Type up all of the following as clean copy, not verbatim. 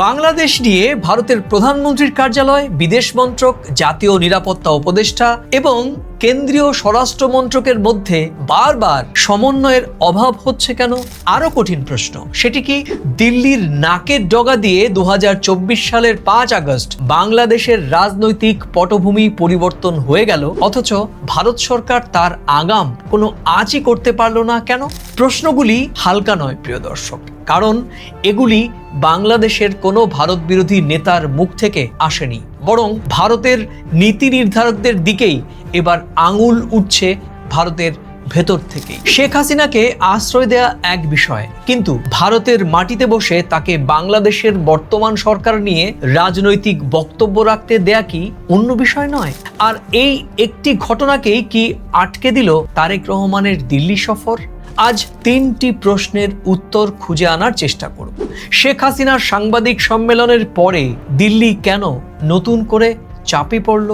বাংলাদেশ নিয়ে ভারতের প্রধানমন্ত্রীর কার্যালয়, বিদেশ মন্ত্রক, জাতীয় নিরাপত্তা উপদেষ্টা এবং কেন্দ্রীয় স্বরাষ্ট্র মন্ত্রকের মধ্যে বারবার সমন্বয়ের অভাব হচ্ছে কেন? আরো কঠিন প্রশ্ন, সেটি কি দিল্লির নাকের ডগা দিয়ে 2024 সালের 5 আগস্ট বাংলাদেশের রাজনৈতিক পটভূমি পরিবর্তন হয়ে গেল, অথচ ভারত সরকার তার আগাম কোনো আঁচই করতে পারল না কেন? প্রশ্নগুলি হালকা নয় প্রিয় দর্শক, কারণ এগুলি বাংলাদেশের কোনো ভারত বিরোধী নেতার মুখ থেকে আসেনি, বরং ভারতের নীতি নির্ধারকদের দিকেই এবার আঙুল উঠছে ভারতের ভেতর থেকেই। শেখ হাসিনাকে আশ্রয় দেয়া এক বিষয়, কিন্তু ভারতের মাটিতে বসে তাকে বাংলাদেশের বর্তমান সরকার নিয়ে রাজনৈতিক বক্তব্য রাখতে দেয়া কি অন্য বিষয় নয়? আর এই একটি ঘটনাকেই কি আটকে দিল তারেক রহমানের দিল্লি সফর? আজ 3টি প্রশ্নের উত্তর খুঁজে আনার চেষ্টা করব। শেখ হাসিনার সাংবাদিক সম্মেলনের পরে দিল্লি কেন নতুন করে চাপে পড়ল?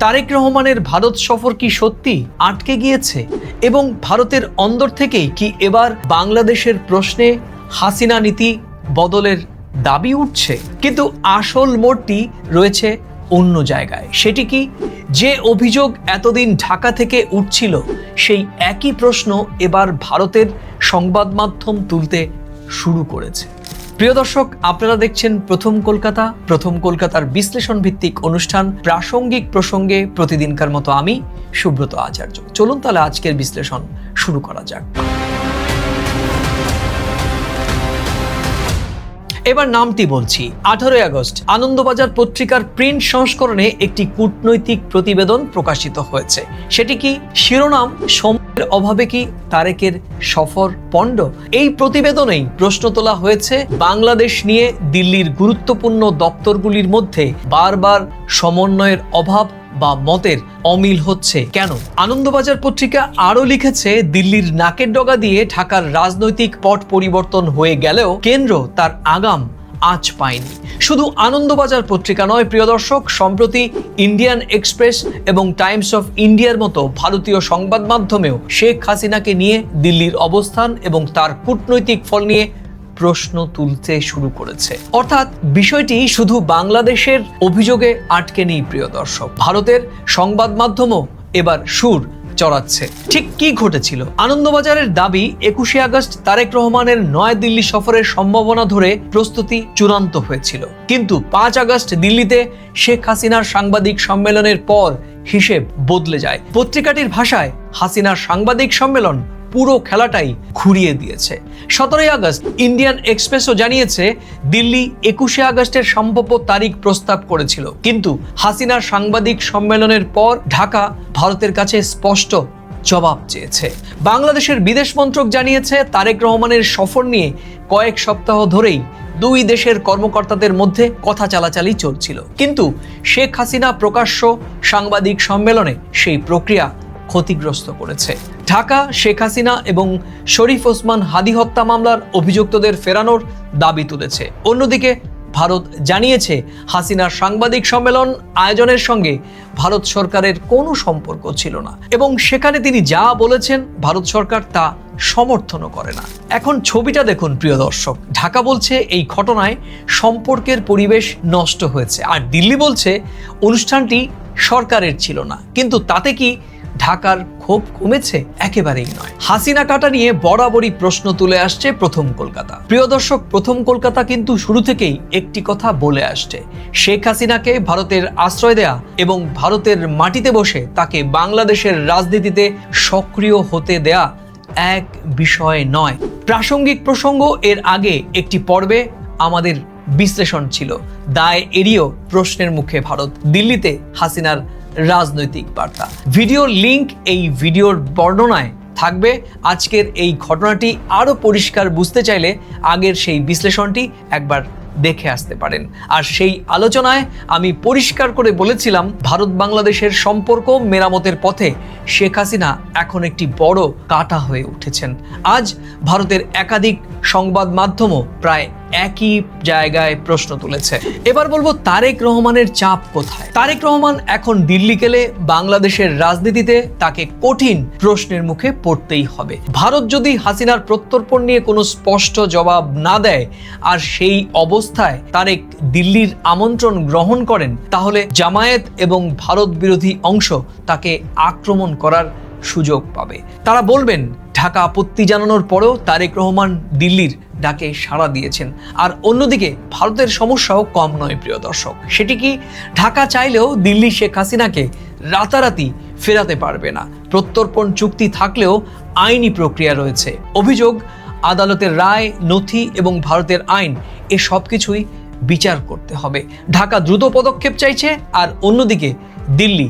তারেক রহমানের ভারত সফর কি সত্যি আটকে গিয়েছে? এবং ভারতের অন্দর থেকেই কি এবার বাংলাদেশের প্রশ্নে হাসিনা নীতি বদলের দাবি উঠছে? কিন্তু আসল মোড়টি রয়েছে অন্য জায়গায়। সেটি কি? যে অভিযোগ এতদিন ঢাকা থেকে উঠছিল, সেই একই প্রশ্ন এবার ভারতের সংবাদ মাধ্যম তুলতে শুরু করেছে। প্রিয় দর্শক, আপনারা দেখছেন প্রথম কলকাতা, প্রথম কলকাতার বিশ্লেষণ ভিত্তিক অনুষ্ঠান প্রাসঙ্গিক প্রসঙ্গে প্রতিদিনকার মতো আমি সুব্রত আচার্য। চলুন তাহলে আজকের বিশ্লেষণ শুরু করা যাক। এবার নামটি বলছি। 18 আগস্ট আনন্দবাজার পত্রিকার প্রিন্ট সংস্করণে একটি কূটনৈতিক প্রতিবেদন প্রকাশিত হয়েছে। সেটি কি? শিরোনাম, সময়ের অভাবে কি তারেকের সফর পণ্ড? এই প্রতিবেদনেই প্রশ্ন তোলা হয়েছে বাংলাদেশ নিয়ে দিল্লির গুরুত্বপূর্ণ দপ্তরগুলির মধ্যে বারবার সমন্বয়ের অভাব বা মতের অমিল হচ্ছে কেন? আনন্দবাজার পত্রিকা আরো লিখেছে, দিল্লির নাকের ডগা দিয়ে ঢাকার রাজনৈতিক পট পরিবর্তন হয়ে গেলেও কেন্দ্র তার আগাম আঁচ পায়নি। শুধু আনন্দবাজার পত্রিকা নয় প্রিয় দর্শক, সম্প্রতি ইন্ডিয়ান এক্সপ্রেস এবং টাইমস অফ ইন্ডিয়ার মতো ভারতীয় সংবাদ মাধ্যমেও শেখ হাসিনাকে নিয়ে দিল্লির অবস্থান এবং তার কূটনৈতিক ফল নিয়ে প্রশ্ন তুলতে শুরু করেছে। অর্থাৎ বিষয়টি শুধু বাংলাদেশের অভিযোগে আটকে নেই প্রিয় দর্শক, ভারতের সংবাদ মাধ্যমও এবার সুর চড়াচ্ছে। ঠিক কি ঘটেছিল? আনন্দবাজারের দাবি, 21 আগস্ট তারেক রহমানের নয়াদিল্লি সফরের সম্ভাবনা ধরে প্রস্তুতি চূড়ান্ত হয়েছিল, কিন্তু 5 আগস্ট দিল্লিতে শেখ হাসিনার সাংবাদিক সম্মেলনের পর হিসেব বদলে যায়। পত্রিকাটির ভাষায়, হাসিনার সাংবাদিক সম্মেলন পুরো খেলাটাই ঘুরিয়ে দিয়েছে। 17 আগস্ট ইন্ডিয়ান এক্সপ্রেসও জানিয়েছে, দিল্লি 21 আগস্টের সম্ভাব্য তারিখ প্রস্তাব করেছিল, কিন্তু হাসিনার সাংবাদিক সম্মেলনের পর ঢাকা ভারতের কাছে স্পষ্ট জবাব চেয়েছে। বাংলাদেশের বিদেশ মন্ত্রক জানিয়েছে, তারেক রহমানের সফর নিয়ে কয়েক সপ্তাহ ধরেই দুই দেশের কর্মকর্তাদের মধ্যে কথা চালাচালি চলছিল, কিন্তু শেখ হাসিনা প্রকাশ্য সাংবাদিক সম্মেলনে সেই প্রক্রিয়া ক্ষতিগ্রস্ত করেছে। ঢাকা শেখ হাসিনা এবং শরীফ ওসমান হাদি হত্যা মামলার অভিযুক্তদের ফেরানোর দাবি তুলেছে। অন্যদিকে ভারত জানিয়েছে, হাসিনার সাংবাদিক সম্মেলন আয়োজনের সঙ্গে ভারত সরকারের কোনো সম্পর্ক ছিল না এবং সেখানে তিনি যা বলেছেন ভারত সরকার তা সমর্থনও করে না। এখন ছবিটা দেখুন প্রিয় দর্শক, ঢাকা বলছে এই ঘটনায় সম্পর্কের পরিবেশ নষ্ট হয়েছে, আর দিল্লি বলছে অনুষ্ঠানটি সরকারের ছিল না। কিন্তু তাতে কি ঢাকার ক্ষোভ কমেছে? একেবারেই নয়। হাসিনা কাটা নিয়ে বরাবরই প্রশ্ন তুলে আসছে প্রথম কলকাতা। প্রিয় দর্শক, প্রথম কলকাতা কিন্তু শুরু থেকেই একটি কথা বলে আসছে, শেখ হাসিনাকে ভারতের আশ্রয় দেয়া এবং ভারতের মাটিতে বসে তাকে বাংলাদেশের রাজনীতিতে সক্রিয় হতে দেয়া এক বিষয় নয়। প্রাসঙ্গিক প্রসঙ্গ, এর আগে একটি পর্বে আমাদের বিশ্লেষণ ছিল দায় এড়িয়েও প্রশ্নের মুখে ভারত, দিল্লিতে হাসিনার রাজনৈতিক বার্তা। ভিডিওর লিংক এই ভিডিওর বর্ণনায় থাকবে। আজকের এই ঘটনাটি আরো পরিষ্কার বুঝতে চাইলে আগের সেই বিশ্লেষণটি একবার দেখে আসতে পারেন। আর সেই আলোচনায় আমি পরিষ্কার করে বলেছিলাম, ভারত বাংলাদেশের সম্পর্ক মেরামতের পথে শেখ হাসিনা এখন একটি বড় কাঁটা হয়ে উঠেছেন। আজ ভারতের একাধিক সংবাদ মাধ্যমও প্রায় একই জায়গায় প্রশ্ন তুলেছে। এবার বলবো তারেক রহমানের চাপ কোথায়। তারেক রহমান এখন দিল্লি গেলে বাংলাদেশের রাজনীতিতে তাকে কঠিন প্রশ্নের মুখে পড়তেই হবে। ভারত যদি হাসিনার প্রত্যর্পণ নিয়ে কোনো স্পষ্ট জবাব না দেয় আর সেই অবস্থায় তারেক দিল্লির আমন্ত্রণ গ্রহণ করেন, তাহলে জামায়াত এবং ভারত বিরোধী অংশ তাকে আক্রমণ করার সুযোগ পাবে। তারা বলবেন ঢাকা আপত্তি জানানোর পরেও তারেক রহমান দিল্লির ডাকে সাড়া দিয়েছেন। আর অন্যদিকে ভারতের সমস্যাও কম নয় প্রিয় দর্শক। সেটি কি, ঢাকা চাইলেও দিল্লি শেখ হাসিনাকে রাতারাতি ফেরাতে পারবে না। প্রত্যর্পণ চুক্তি থাকলেও আইনি প্রক্রিয়া রয়েছে। অভিযোগ, আদালতের রায়, নথি এবং ভারতের আইন, এ সব কিছুই বিচার করতে হবে। ঢাকা দ্রুত পদক্ষেপ চাইছে আর অন্যদিকে দিল্লি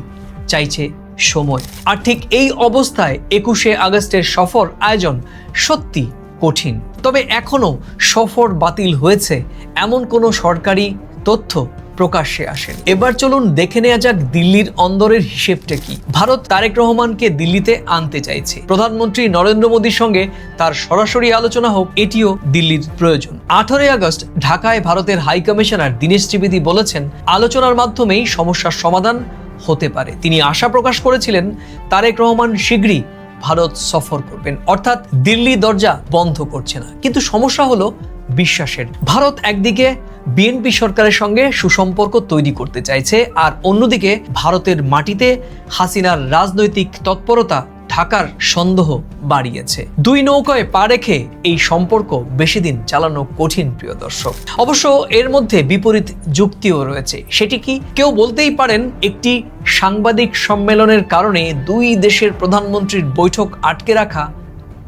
চাইছে সময়। আর ঠিক এই অবস্থায় 21শে আগস্টের সফর আয়োজন সত্যি কঠিন। তবে এখনো সফর বাতিল হয়েছে এমন কোনো সরকারি তথ্য প্রকাশ্যে আসেনি। এবার চলুন দেখে নেওয়া যাক দিল্লির অন্দরের হিসেবটা কি। ভারত তারেক রহমানকে দিল্লিতে আনতে চাইছে। প্রধানমন্ত্রী নরেন্দ্র মোদীর সঙ্গে তার সরাসরি আলোচনা হোক, এটিও দিল্লির প্রয়োজন। 18 আগস্ট ঢাকায় ভারতের হাই কমিশনার দীনেশ ত্রিবেদী বলেছেন, আলোচনার মাধ্যমেই সমস্যার সমাধান হতে পারে। তিনি আশা প্রকাশ করেছিলেন তারেক রহমান শীঘ্রই ভারত সফর করবেন, অর্থাৎ দিল্লি দরজা বন্ধ করছে না। কিন্তু সমস্যা হলো বিশ্বাসের। ভারত একদিকে বিএনপি সরকারের সঙ্গে সুসম্পর্ক তৈরি করতে চাইছে, আর অন্যদিকে ভারতের মাটিতে হাসিনার রাজনৈতিক তৎপরতা ঢাকার সন্দেহ বাড়িয়েছে। দুই নৌকায় পা রেখে এই সম্পর্ক বেশি দিন চালানো কঠিন প্রিয় দর্শক। অবশ্য এর মধ্যে বিপরীত যুক্তিও রয়েছে। সেটি কি? কেউ বলতেই পারেন একটি সাংবাদিক সম্মেলনের কারণে দুই দেশের প্রধানমন্ত্রীর বৈঠক আটকে রাখা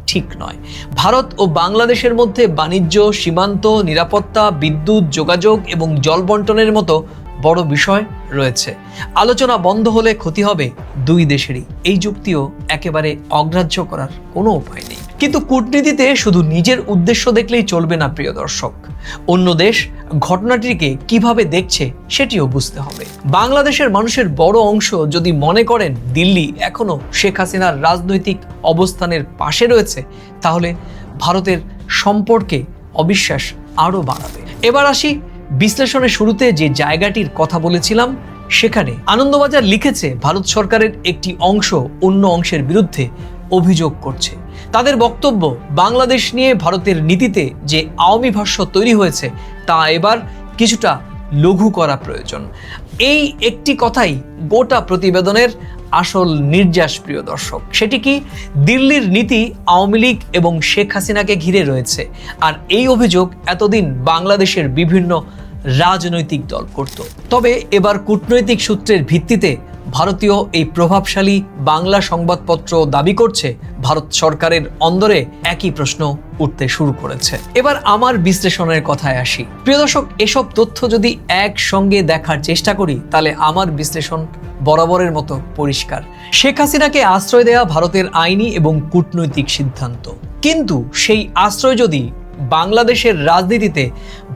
ঠিক নয়। ভারত ও বাংলাদেশের মধ্যে বাণিজ্য, সীমান্ত, নিরাপত্তা, বিদ্যুৎ, যোগাযোগ এবং জল বন্টনের মতো বড় বিষয় রয়েছে। আলোচনা বন্ধ হলে ক্ষতি হবে দুই দেশেরই। এই যুক্তিও একেবারে অগ্রাহ্য করার কোনো উপায় নেই। কিন্তু কূটনীতিতে শুধু নিজের উদ্দেশ্য দেখলেই চলবে না প্রিয় দর্শক। অন্য দেশ ঘটনাটিকে কিভাবে দেখছে সেটিও বুঝতে হবে। বাংলাদেশের মানুষের বড় অংশ যদি মনে করেন দিল্লি এখনো শেখ হাসিনার রাজনৈতিক অবস্থানের পাশে রয়েছে, তাহলে ভারতের সম্পর্কে অবিশ্বাস আরও বাড়াবে। এবার আসি বিশ্লেষণের শুরুতে যে জায়গাটির কথা বলেছিলাম সেখানে। আনন্দবাজার লিখেছে, ভারত সরকারের একটি অংশ অন্য অংশের বিরুদ্ধে অভিযোগ করছে। তাদের বক্তব্য, বাংলাদেশ নিয়ে ভারতের নীতিতে যে আওয়ামী ভাষ্য তৈরি হয়েছে তা এবার কিছুটা লঘু করা প্রয়োজন। এই একটি কথাই গোটা প্রতিবেদনের আসল নির্যাস প্রিয় দর্শক। সেটি কি? দিল্লির নীতি আওয়ামী লীগ এবং শেখ হাসিনাকে ঘিরে রয়েছে, আর এই অভিযোগ এতদিন বাংলাদেশের বিভিন্ন রাজনৈতিক দল করত। তবে এবার কূটনৈতিক সূত্রের ভিত্তিতে ভারতীয় এই প্রভাবশালী বাংলা সংবাদপত্র দাবি করছে, ভারত সরকারের অন্দরে একই প্রশ্ন উঠতে শুরু করেছে। এবার আমার বিশ্লেষণের কথায় আসি প্রিয় দর্শক। এসব তথ্য যদি একসঙ্গে দেখার চেষ্টা করি, তাহলে আমার বিশ্লেষণ বরাবরের মতো পরিষ্কার। শেখ হাসিনাকে আশ্রয় দেওয়া ভারতের আইনি এবং কূটনৈতিক সিদ্ধান্ত, কিন্তু সেই আশ্রয় যদি বাংলাদেশের রাজনীতিতে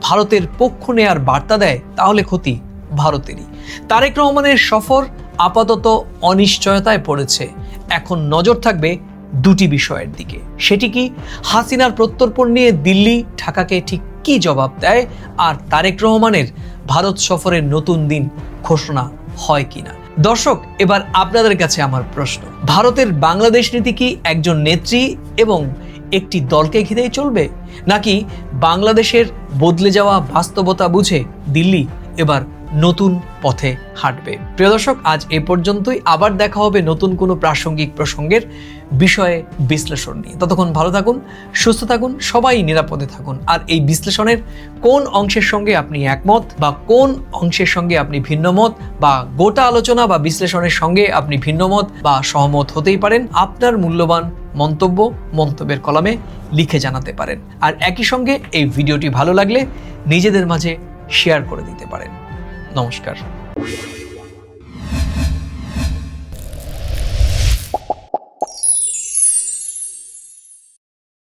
ভারতের পক্ষ নেয়ার বার্তা দেয়, তাহলে ক্ষতি ভারতেরই। তারেক রহমানের সফর আপাতত অনিশ্চয়তায় পড়েছে। এখন নজর থাকবে দুটি বিষয়ের দিকে। সেটি কি? হাসিনার প্রত্যর্পণ নিয়ে দিল্লি ঢাকাকে ঠিক কি জবাব দেয়, আর তারেক রহমানের ভারত সফরের নতুন দিন ঘোষণা হয় কিনা। দর্শক, এবার আপনাদের কাছে আমার প্রশ্ন, ভারতের বাংলাদেশ নীতি কি একজন নেত্রী এবং একটি দলকে ঘিরেই চলবে, নাকি বাংলাদেশের বদলে যাওয়া বাস্তবতা বুঝে দিল্লি এবার নতুন পথে হাঁটবে? প্রিয় দর্শক, আজ এ পর্যন্তই। আবার দেখা হবে নতুন কোনো প্রাসঙ্গিক প্রসঙ্গের বিষয়ে বিশ্লেষণ নিয়ে। ততক্ষণ ভালো থাকুন, সুস্থ থাকুন, সবাই নিরাপদে থাকুন। আর এই বিশ্লেষণের কোন অংশের সঙ্গে আপনি একমত বা কোন অংশের সঙ্গে আপনি ভিন্নমত, বা গোটা আলোচনা বা বিশ্লেষণের সঙ্গে আপনি ভিন্নমত বা সহমত হতেই পারেন, আপনার মূল্যবান মন্তব্য মন্তব্যের কলামে লিখে জানাতে পারেন। আর একই সঙ্গে এই ভিডিওটি ভালো লাগলে নিজেদের মাঝে শেয়ার করে দিতে পারেন। নমস্কার।